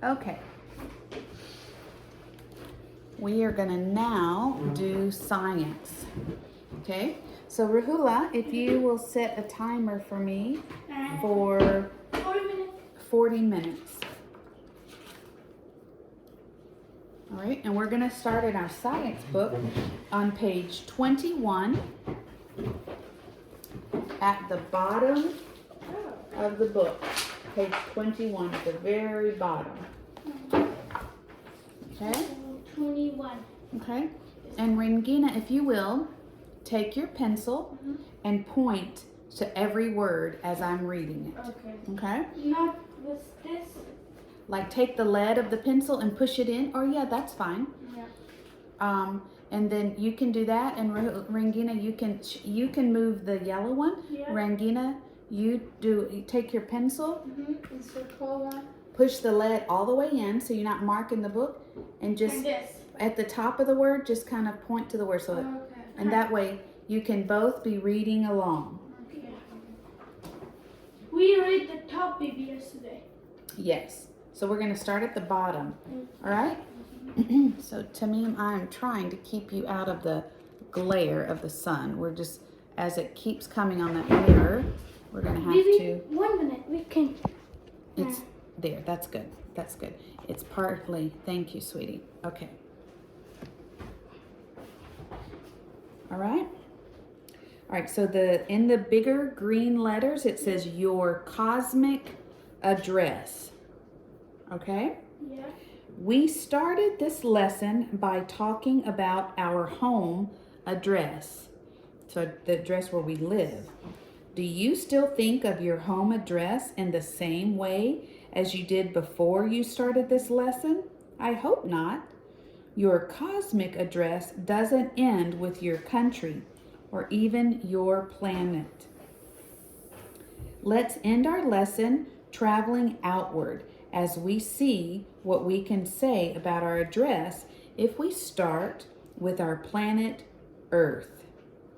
Okay. We are going to now do science. Okay? So, Rahula, if you will set a timer for me for 40 minutes. All right, and we're going to start in our science book on page 21 at the bottom of the book. Page 21 at the very bottom. Okay? 21. Okay. And Rengina, if you will, take your pencil and point to every word as I'm reading it. Okay. Okay? Not with this. Like take the lead of the pencil and push it in. Oh yeah, that's fine. Yeah. And then you can do that. And Rengina, you can move the yellow one. Yeah. Rengina, you take your pencil. And circle one. Push the lead all the way in so you're not marking the book, and just at the top of the word, just kind of point to the word. So and that way you can both be reading along. Okay. We read the top baby yesterday. Yes. So we're going to start at the bottom. All right? So Tamim, I'm trying to keep you out of the glare of the sun. We're just, as it keeps coming on that mirror, we're going to have to. 1 minute. We can. It's there. That's good. That's good. It's partly. Thank you, sweetie. Okay. All right. All right. So in the bigger green letters, it says your cosmic address. Okay. Yeah. We started this lesson by talking about our home address. So the address where we live. Do you still think of your home address in the same way as you did before you started this lesson? I hope not. Your cosmic address doesn't end with your country or even your planet. Let's end our lesson traveling outward as we see what we can say about our address if we start with our planet Earth.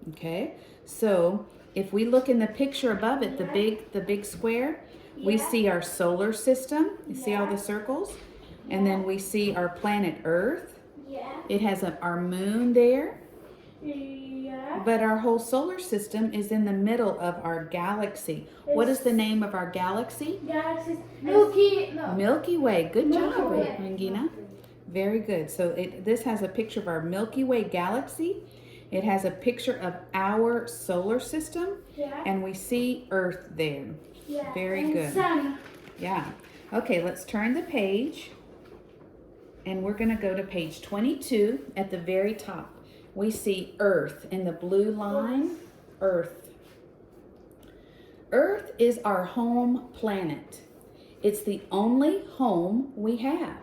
Okay? So, if we look in the picture above it, the big square, we see our solar system. You see all the circles? And then we see our planet Earth. Yeah. It has our moon there. Yeah. But our whole solar system is in the middle of our galaxy. What is the name of our galaxy? Galaxy. Milky Way. Good job, Milky Way. Rengina. Very good. So this has a picture of our Milky Way galaxy. It has a picture of our solar system. Yeah. And we see Earth there. Yeah. Very And good. Sun. Yeah. Okay, let's turn the page. And we're going to go to page 22 at the very top. We see Earth in the blue line. Earth. Earth is our home planet. It's the only home we have.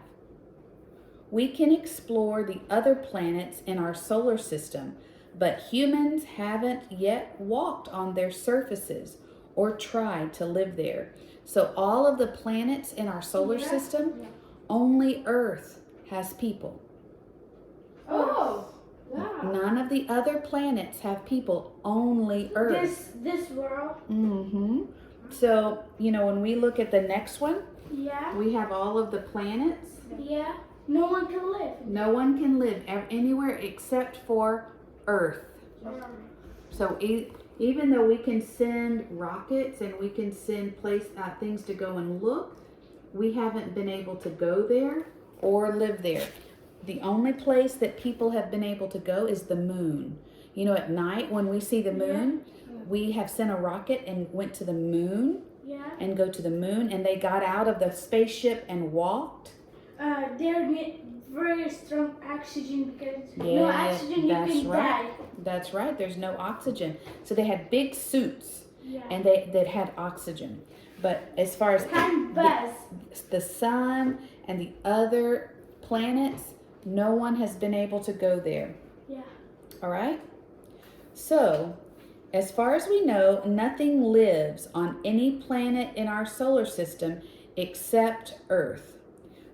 We can explore the other planets in our solar system, but humans haven't yet walked on their surfaces or tried to live there. So all of the planets in our solar system, only Earth has people. Oh. Wow. None of the other planets have people, only Earth. This world. So, when we look at the next one, Yeah. we have all of the planets. Yeah. No one can live. No one can live anywhere except for Earth. So even though we can send rockets and we can send things to go and look, we haven't been able to go there or live there. The only place that people have been able to go is the moon. At night when we see the moon, we have sent a rocket and went to the moon and go to the moon, and they got out of the spaceship and walked. There need very strong oxygen because no oxygen you can die. That's right. There's no oxygen. So they had big suits and that had oxygen. But as far as the sun and the other planets, no one has been able to go there. Yeah. All right? So, as far as we know, nothing lives on any planet in our solar system except Earth.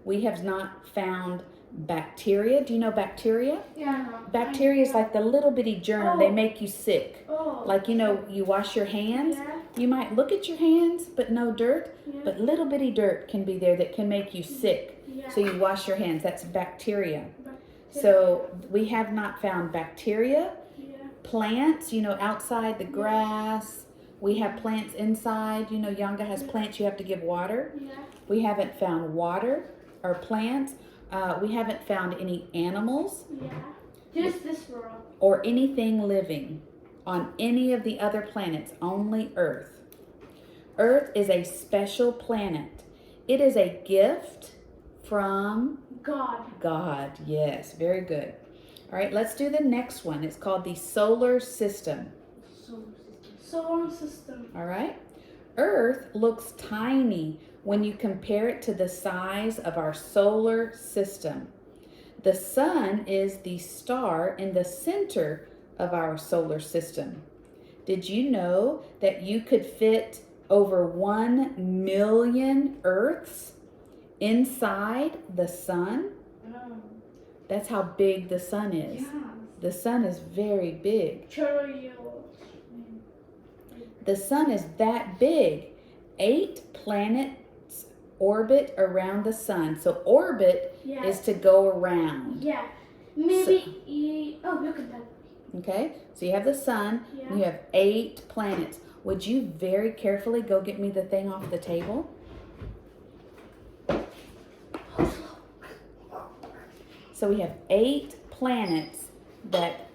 We have not found bacteria. Do you know bacteria? Yeah. Bacteria is like the little bitty germ. They make you sick. Oh. Like, you wash your hands. Yeah. You might look at your hands, but no dirt. Yeah. But little bitty dirt can be there that can make you sick. Yeah. So you wash your hands. That's bacteria. Bacteria. So we have not found bacteria. Yeah. Plants, outside the grass. We have plants inside. Yanga has plants you have to give water. Yeah. We haven't found water or plants. We haven't found any animals. Yeah. Just this world. Or anything living on any of the other planets, only Earth. Earth is a special planet. It is a gift from God. Yes, very good. All right, let's do the next one. It's called the solar system. Solar system. All right. Earth looks tiny when you compare it to the size of our solar system. The sun is the star in the center of our solar system. Did you know that you could fit over 1 million Earths inside the sun? That's how big the sun is. Yeah. The sun is very big. The sun is that big. 8 planets orbit around the sun. So orbit is to go around. Yeah. Maybe look at that. Okay, so you have the sun, and you have 8 planets. Would you very carefully go get me the thing off the table? So we have 8 planets that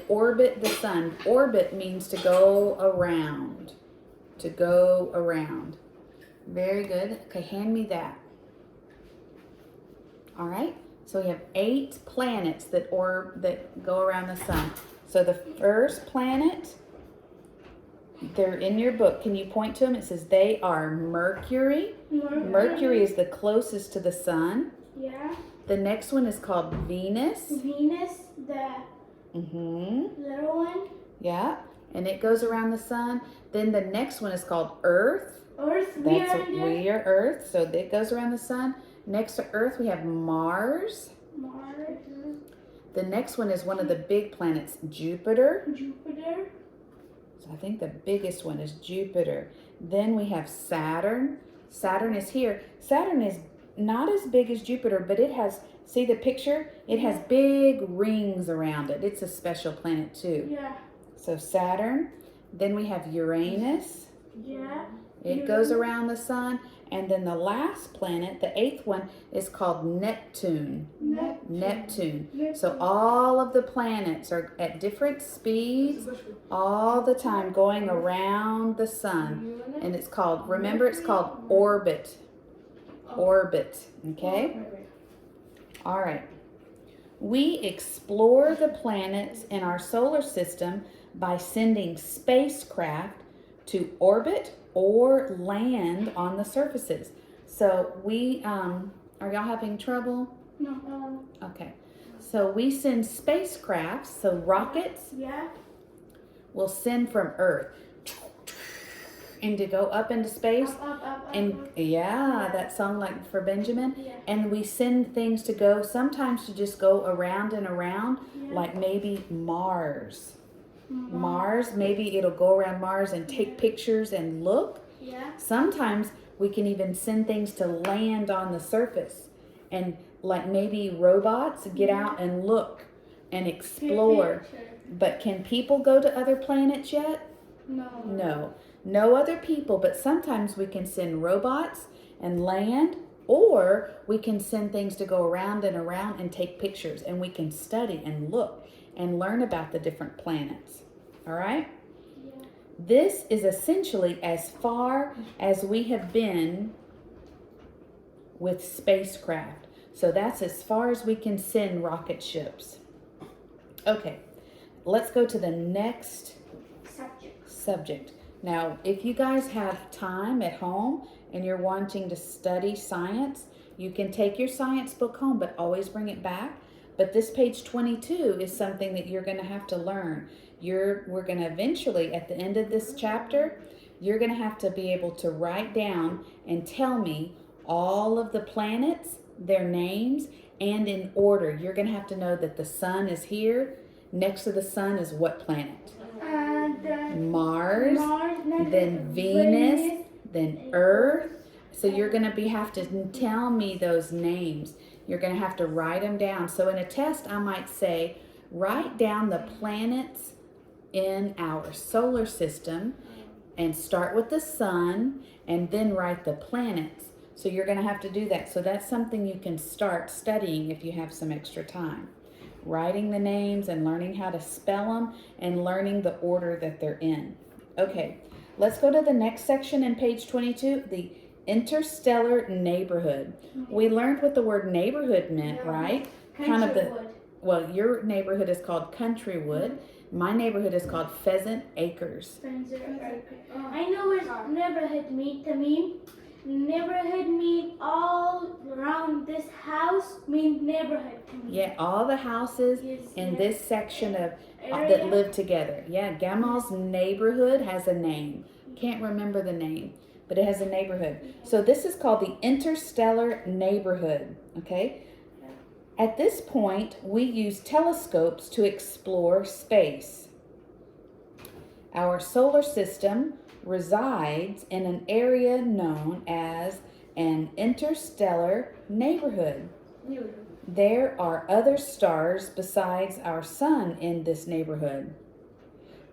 orbit the sun. Orbit means to go around. To go around. Very good. Okay, hand me that. All right. So we have 8 planets that go around the sun. So the first planet, they're in your book. Can you point to them? It says they are Mercury. Mercury is the closest to the sun. Yeah. The next one is called Venus. Venus, the little one. Yeah. And it goes around the sun. Then the next one is called Earth. Earth. We are Earth. So it goes around the sun. Next to Earth, we have Mars. Mars. The next one is one of the big planets, Jupiter. Jupiter. So I think the biggest one is Jupiter. Then we have Saturn. Saturn is here. Saturn is not as big as Jupiter, but it has, see the picture? It has big rings around it. It's a special planet too. Yeah. So Saturn. Then we have Uranus. Yeah. It goes around the sun. And then the last planet, the 8th one, is called Neptune. Neptune. So all of the planets are at different speeds all the time going around the sun. And it's called, remember, it's called orbit. Orbit. Okay? All right. We explore the planets in our solar system by sending spacecraft to orbit or land on the surfaces. So we, are y'all having trouble? No. Okay. So we send spacecrafts, so rockets. Yeah. We'll send from Earth. And to go up into space. Up. That song like for Benjamin. Yeah. And we send things to go, sometimes to just go around and around, Yeah. like maybe Mars. Mars, maybe it'll go around Mars and take pictures and look. Yeah. Sometimes we can even send things to land on the surface, and like maybe robots get out and look and explore. But can people go to other planets yet? No. No other people, but sometimes we can send robots and land, or we can send things to go around and around and take pictures, and we can study and look and learn about the different planets. All right? Yeah. This is essentially as far as we have been with spacecraft. So that's as far as we can send rocket ships. Okay, let's go to the next subject. Now, if you guys have time at home and you're wanting to study science, you can take your science book home, but always bring it back. But this page 22 is something that you're going to have to learn. We're going to eventually, at the end of this chapter, you're going to have to be able to write down and tell me all of the planets, their names, and in order. You're going to have to know that the sun is here. Next to the sun is what planet? Mars. then Venus, then Earth. So you're going to have to tell me those names. You're going to have to write them down. So in a test, I might say, write down the planets in our solar system and start with the sun and then write the planets. So you're going to have to do that. So that's something you can start studying if you have some extra time. Writing the names and learning how to spell them and learning the order that they're in. Okay, let's go to the next section in page 22, the interstellar neighborhood. We learned what the word neighborhood meant, right? Well, your neighborhood is called Countrywood. My neighborhood is called Pheasant Acres. I know what neighborhood mean to me. Neighborhood mean all around this house mean neighborhood to me. Yeah, all the houses in this section of that live together. Yeah, Gamal's neighborhood has a name. Can't remember the name, but it has a neighborhood. So this is called the interstellar neighborhood, okay? At this point, we use telescopes to explore space. Our solar system resides in an area known as an interstellar neighborhood. There are other stars besides our sun in this neighborhood.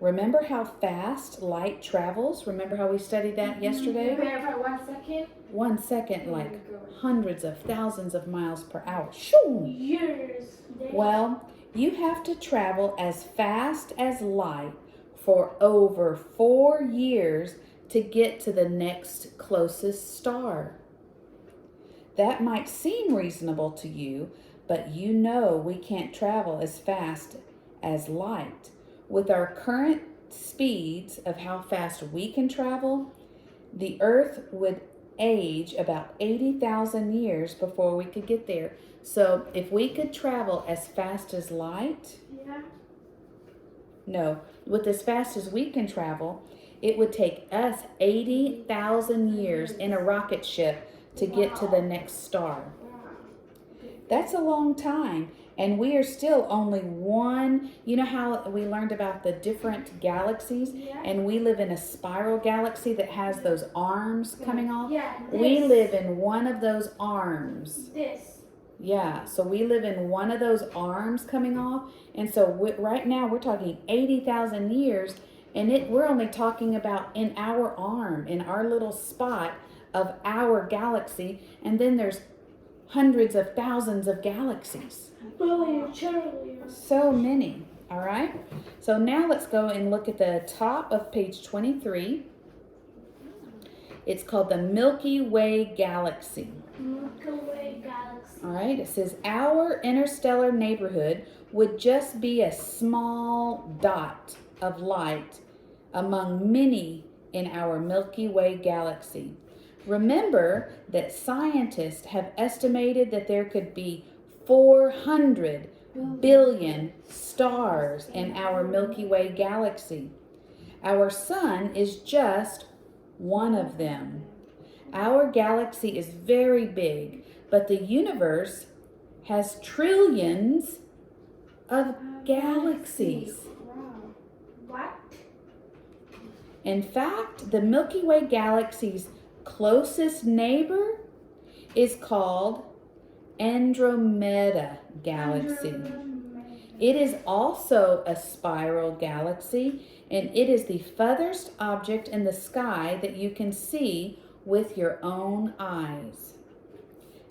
Remember how fast light travels? Remember how we studied that yesterday? 1 second. 1 second, like hundreds of thousands of miles per hour. Shoo! Years. Well, you have to travel as fast as light for over 4 years to get to the next closest star. That might seem reasonable to you, but you know we can't travel as fast as light. With our current speeds of how fast we can travel, the Earth would age about 80,000 years before we could get there. So if we could travel as fast as light, with as fast as we can travel, it would take us 80,000 years in a rocket ship to get to the next star. That's a long time. And we are still only one. You know how we learned about the different galaxies? And we live in a spiral galaxy that has those arms coming off? We live in one of those arms. Yeah, so we live in one of those arms coming off. And so right now we're talking 80,000 years. And we're only talking about in our arm, in our little spot of our galaxy. And then there's hundreds of thousands of galaxies. So many. All right. So now let's go and look at the top of page 23. It's called the Milky Way Galaxy. Milky Way Galaxy. All right. It says our interstellar neighborhood would just be a small dot of light among many in our Milky Way Galaxy. Remember that scientists have estimated that there could be 400 billion stars in our Milky Way galaxy. Our sun is just one of them. Our galaxy is very big, but the universe has trillions of galaxies. What? In fact, the Milky Way galaxy's closest neighbor is called Andromeda Galaxy. It is also a spiral galaxy, and it is the furthest object in the sky that you can see with your own eyes.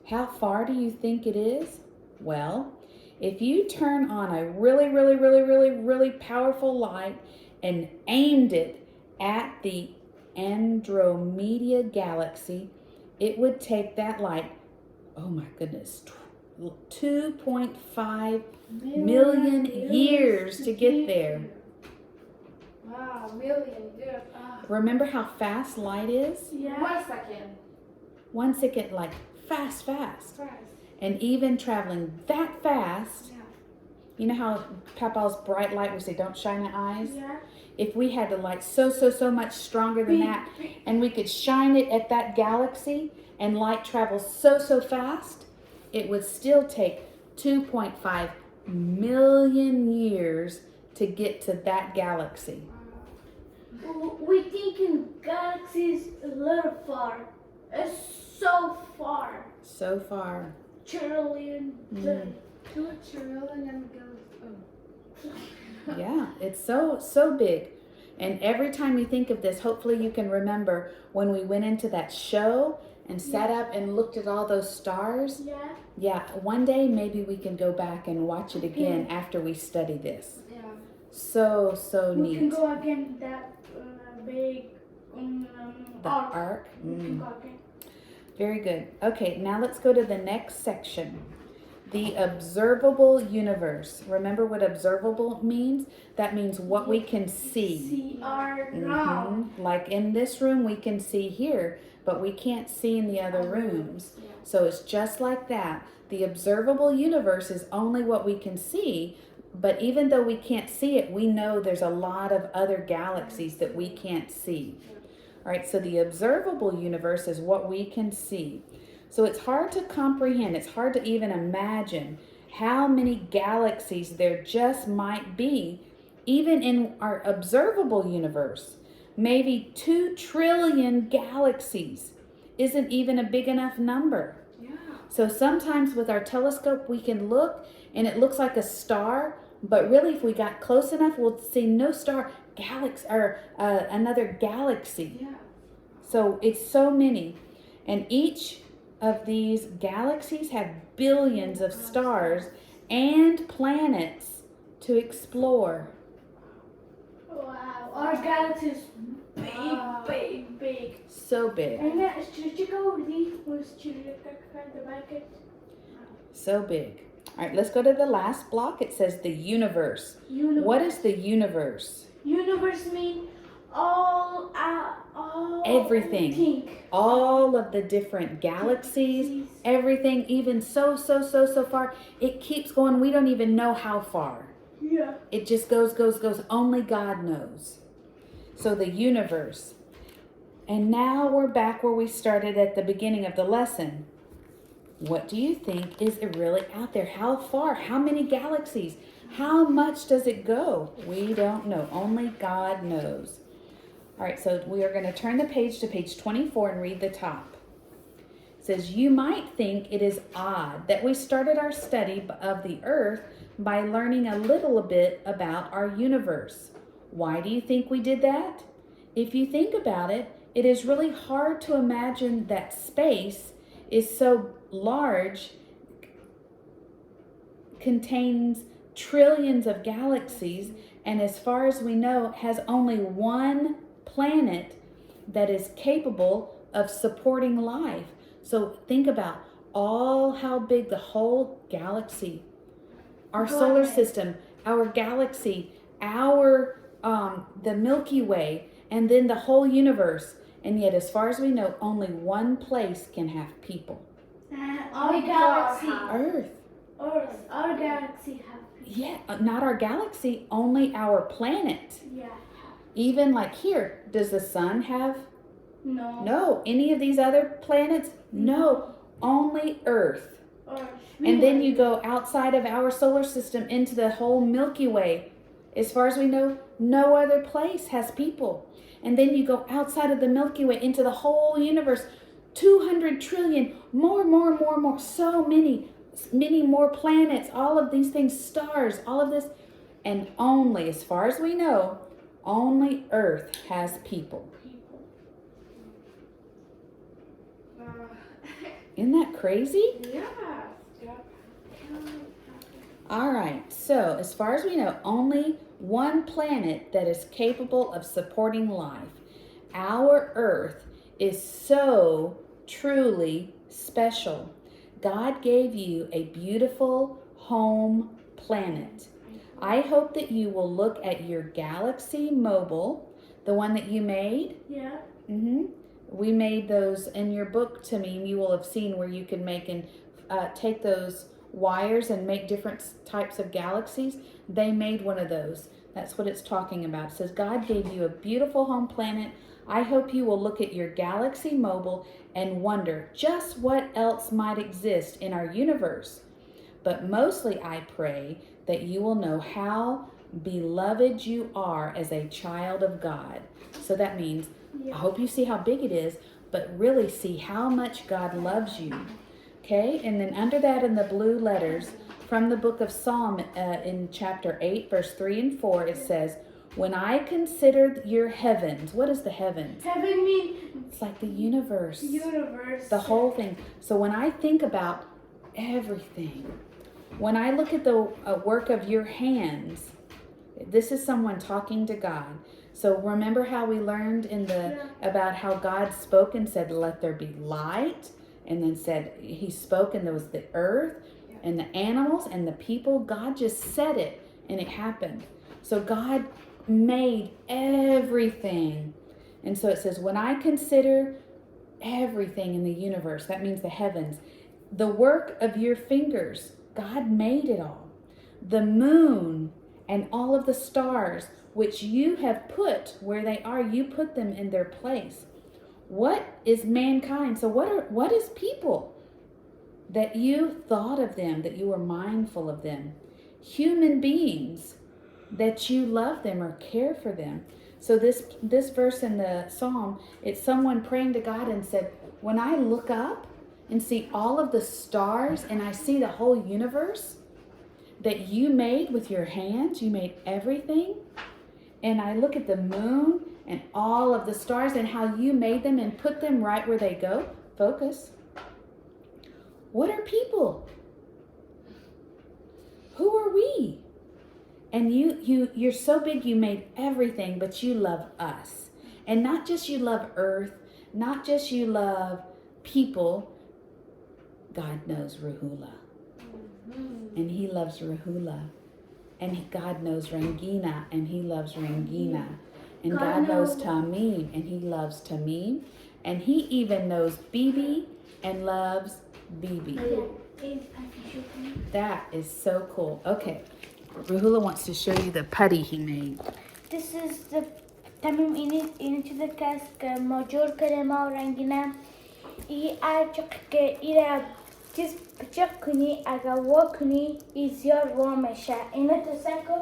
How far do you think it is? Well, if you turn on a really powerful light and aimed it at the Andromeda Galaxy, it would take that light, oh my goodness, 2.5 million years to get there. Wow, million years. Remember how fast light is? 1 second. 1 second, like fast. And even traveling that fast, you know how Papa's bright light, we say don't shine at eyes? If we had the light so much stronger than that, and we could shine it at that galaxy, and light travels so fast, it would still take 2.5 million years to get to that galaxy. We think in galaxies a little far. It's so far. So far. Trillion. 2 trillion goes. Yeah, it's so big. And every time you think of this, hopefully you can remember when we went into that show and sat up and looked at all those stars. Yeah. Yeah, one day maybe we can go back and watch it again after we study this. Yeah. So We neat. can go again that big The arc. We can go again. Very good. Okay, now let's go to the next section. The observable universe. Remember what observable means? That means what we can see. See our now. Like in this room, we can see here, but we can't see in the other rooms. Yeah. So it's just like that. The observable universe is only what we can see, but even though we can't see it, we know there's a lot of other galaxies that we can't see. All right, so the observable universe is what we can see. So it's hard to comprehend, it's hard to even imagine how many galaxies there just might be, even in our observable universe. Maybe 2 trillion galaxies isn't even a big enough number. Yeah. So sometimes with our telescope, we can look and it looks like a star, but really if we got close enough, we'll see no star, galaxy, or another galaxy. Yeah. So it's so many. And each of these galaxies have billions of stars and planets to explore. Wow. Our galaxy is big. So big. And should go the bucket? So big. All right, let's go to the last block. It says the universe. What is the universe? Universe mean all Everything. All of the different galaxies, everything, even so far. It keeps going. We don't even know how far. Yeah. It just goes. Only God knows. So the universe. And now we're back where we started at the beginning of the lesson. What do you think is really out there? How far? How many galaxies? How much does it go? We don't know. Only God knows. All right, so we are going to turn the page to page 24 and read the top. It says, you might think it is odd that we started our study of the earth by learning a little bit about our universe. Why do you think we did that? If you think about it, it is really hard to imagine that space is so large, contains trillions of galaxies, and as far as we know, has only one planet that is capable of supporting life. So think about how big the whole galaxy, our solar system, our galaxy, the Milky Way, and then the whole universe. And yet, as far as we know, only one place can have people. Our galaxy. Earth. Our galaxy have. Yeah, not our galaxy, only our planet. Yeah. Even like here, does the sun have? No. No. Any of these other planets? No. Only Earth. Earth. And then you go outside of our solar system into the whole Milky Way. As far as we know, no other place has people. And then you go outside of the Milky Way into the whole universe. 200 trillion, more. So many more planets, all of these things, stars, all of this. And only, as far as we know, only Earth has people. Isn't that crazy? Yeah. All right, so as far as we know, only one planet that is capable of supporting life. Our Earth is so truly special. God gave you a beautiful home planet. I hope that you will look at your Galaxy Mobile, the one that you made. Yeah. We made those in your book to me. You will have seen where you can make and take those wires and make different types of galaxies. They made one of those. That's what it's talking about. It says God gave you a beautiful home planet. I hope you will look at your Galaxy Mobile and wonder just what else might exist in our universe. But mostly I pray that you will know how beloved you are as a child of God. So that means, I hope you see how big it is, but really see how much God loves you. Okay, and then under that in the blue letters from the book of Psalm in chapter 8, verse 3 and 4, it says, when I consider your heavens, what is the heavens? Heaven means It's like the universe. universe. The whole thing. So when I think about everything, when I look at the work of your hands, this is someone talking to God. So remember how we learned about how God spoke and said, let there be light. And then said, he spoke and there was the earth and the animals and the people. God just said it and it happened. So God made everything. And so it says, when I consider everything in the universe, that means the heavens, the work of your fingers, God made it all. The moon and all of the stars, which you have put where they are, you put them in their place. What is mankind? So what is people? That you thought of them, that you were mindful of them. Human beings, that you love them or care for them. So this verse in the Psalm, it's someone praying to God and said, when I look up and see all of the stars and I see the whole universe that you made with your hands, you made everything, and I look at the moon and all of the stars and how you made them and put them right where they go, focus. What are people? Who are we? And you're so big, you made everything, but you love us. And not just you love earth, not just you love people. God knows Rahula. And he loves Rahula. And God knows Rangina, and he loves Rangina. And God knows Tamim, and he loves Tamim. And he even knows Bibi and loves Bibi. That is so cool. Okay. Rahula wants to show you the putty he made. This is the تمام اینی چیز که ما جور کردیم ما رنگینه ای چک که ایره چیز پچک کنی اگر وا کنی ای زیاد وا میشه اینه تسکو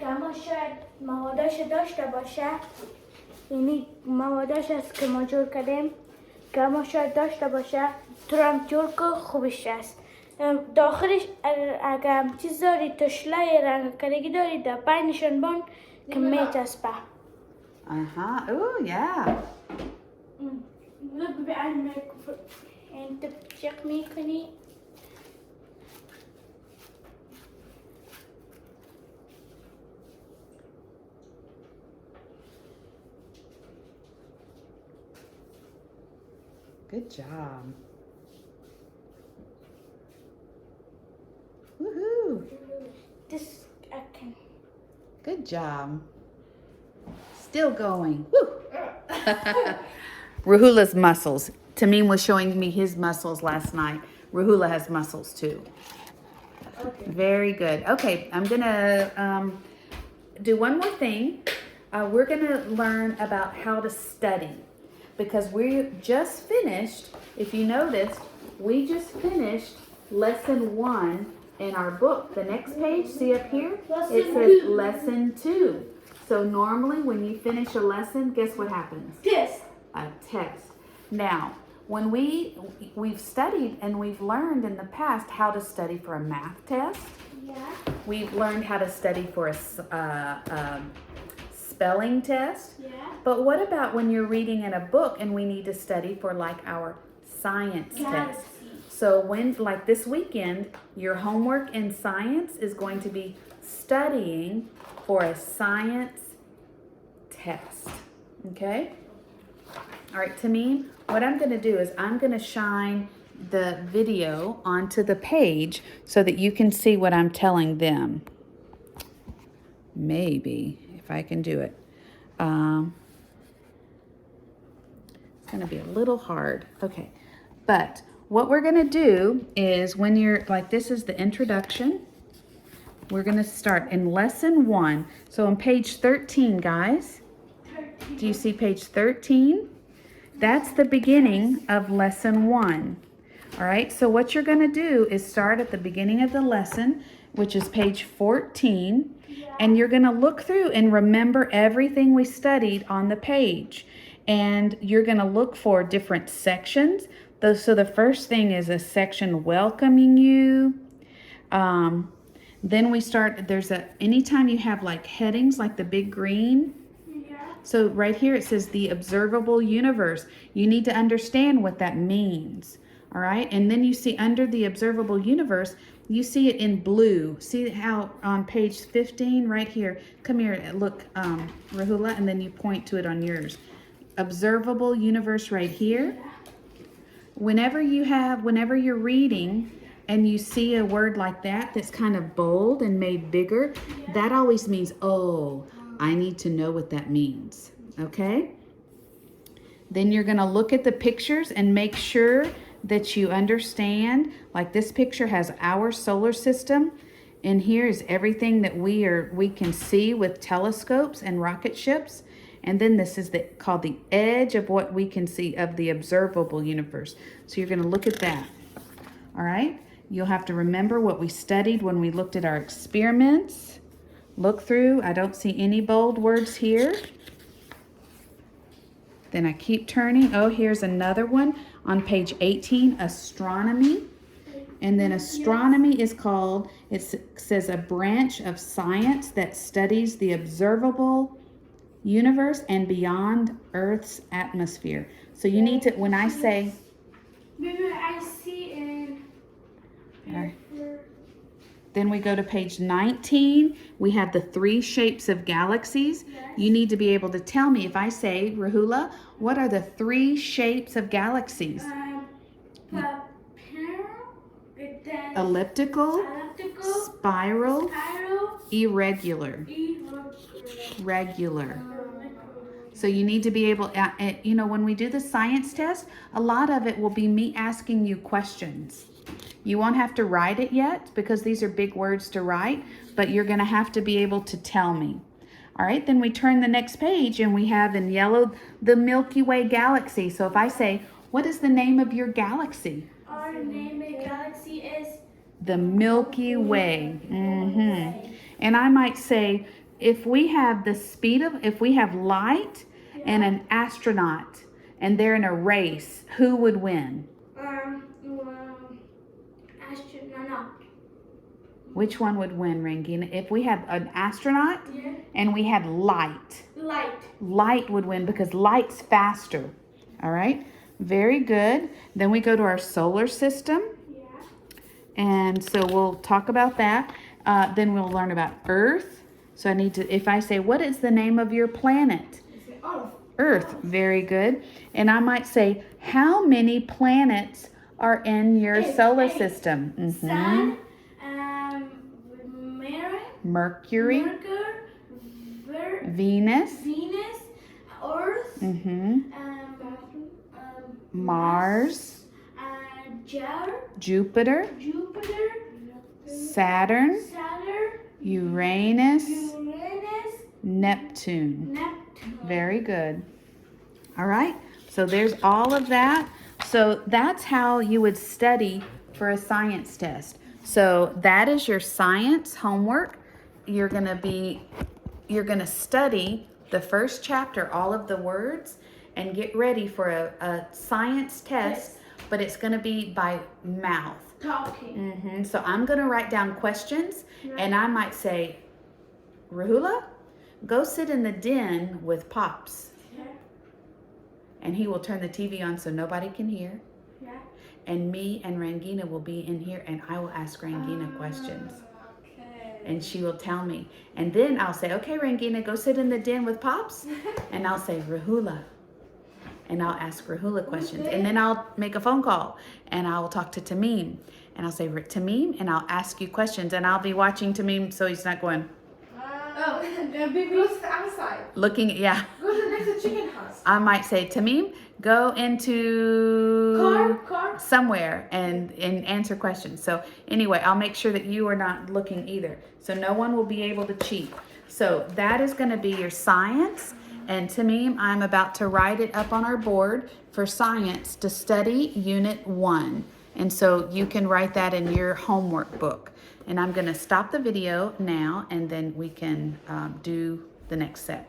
که ما شاید مواداش داشته باشه یعنی مواداش است که ما جور کردیم که ما شاید داشته باشه تو هم جور که خوبش است داخلش اگر چیز داری تشله رنگ کردگی داری در بینشون بان که میچسبه Oh, yeah. Look behind my and to check me, Connie. Good job. Woohoo. This I can. Good job. Still going. Woo. Rahula's muscles. Tamim was showing me his muscles last night. Rahula has muscles too. Okay. Very good. Okay, I'm going to do one more thing. We're going to learn about how to study because we just finished, if you noticed, we just finished lesson 1 in our book. The next page, see up here? It says lesson 2. So normally when you finish a lesson, guess what happens? Test. A test. Now, when we've studied and we've learned in the past how to study for a math test. Yeah. We've learned how to study for a spelling test. Yeah. But what about when you're reading in a book and we need to study for like our science test? So when, like this weekend, your homework in science is going to be studying for a science test. Okay? All right, Tamim, what I'm going to do is I'm going to shine the video onto the page so that you can see what I'm telling them. Maybe, if I can do it. It's going to be a little hard. Okay, but what we're going to do is when you're, like this is the introduction. We're going to start in lesson 1. So on page 13, guys. 13. Do you see page 13? That's the beginning of lesson 1. All right, so what you're going to do is start at the beginning of the lesson which is page 14. And you're going to look through and remember everything we studied on the page. And you're going to look for different sections. So the first thing is a section welcoming you. Then we start, anytime you have like headings like the big green. So right here it says the observable universe. You need to understand what that means. All right. And then you see under the observable universe, you see it in blue. See how on page 15 right here. Come here, look, Rahula, and then you point to it on yours. Observable universe right here. Whenever you're reading and you see a word like that that's kind of bold and made bigger, that always means, oh, I need to know what that means. Okay? Then you're going to look at the pictures and make sure that you understand. Like this picture has our solar system, and here is everything that we can see with telescopes and rocket ships. And then this is called the edge of what we can see of the observable universe. So you're going to look at that. All right? You'll have to remember what we studied when we looked at our experiments. Look through. I don't see any bold words here. Then I keep turning. Oh, here's another one on page 18, astronomy. And then astronomy is called, it says a branch of science that studies the observable universe and beyond Earth's atmosphere. So you need to, when I say... Maybe I see in... Right. Then we go to page 19. We have the 3 shapes of galaxies. Yes. You need to be able to tell me, if I say, Rahula, what are the 3 shapes of galaxies? Elliptical, spiral, irregular. Regular. So you need to be able, when we do the science test, a lot of it will be me asking you questions. You won't have to write it yet because these are big words to write, but you're going to have to be able to tell me. All right, then we turn the next page and we have in yellow the Milky Way galaxy. So if I say, what is the name of your galaxy? Our name of galaxy is the Milky Way. And I might say, if we have light and an astronaut and they're in a race, who would win? astronaut. Which one would win, Rangina? If we have an astronaut and we had light. Light would win because light's faster. All right? Very good. Then we go to our solar system. And so we'll talk about that. Then we'll learn about Earth. So I need to, if I say, what is the name of your planet? Earth. Very good. And I might say, how many planets are in your solar system? Sun, Mercury, Venus, Earth, Mars, Jupiter, Saturn, Uranus, Neptune. Very good. All right. So there's all of that. So that's how you would study for a science test. So that is your science homework. You're going to study the first chapter, all of the words, and get ready for a science test, but it's going to be by mouth. Talking. So I'm going to write down questions, and I might say, Rahula, go sit in the den with Pops. And he will turn the TV on so nobody can hear. And me and Rangina will be in here, and I will ask Rangina questions. And she will tell me. And then I'll say, okay, Rangina, go sit in the den with Pops. And I'll say, Rahula. And I'll ask Rahula questions. And then I'll make a phone call. And I'll talk to Tamim. And I'll say, Tamim, and I'll ask you questions. And I'll be watching Tamim so he's not going. Baby goes to the outside. Looking, yeah. Go to the next chicken house. I might say, Tamim, go into Car. somewhere and answer questions. So anyway, I'll make sure that you are not looking either. So no one will be able to cheat. So that is going to be your science. And Tamim, I'm about to write it up on our board for science to study Unit 1. And so you can write that in your homework book. And I'm gonna stop the video now and then we can do the next set.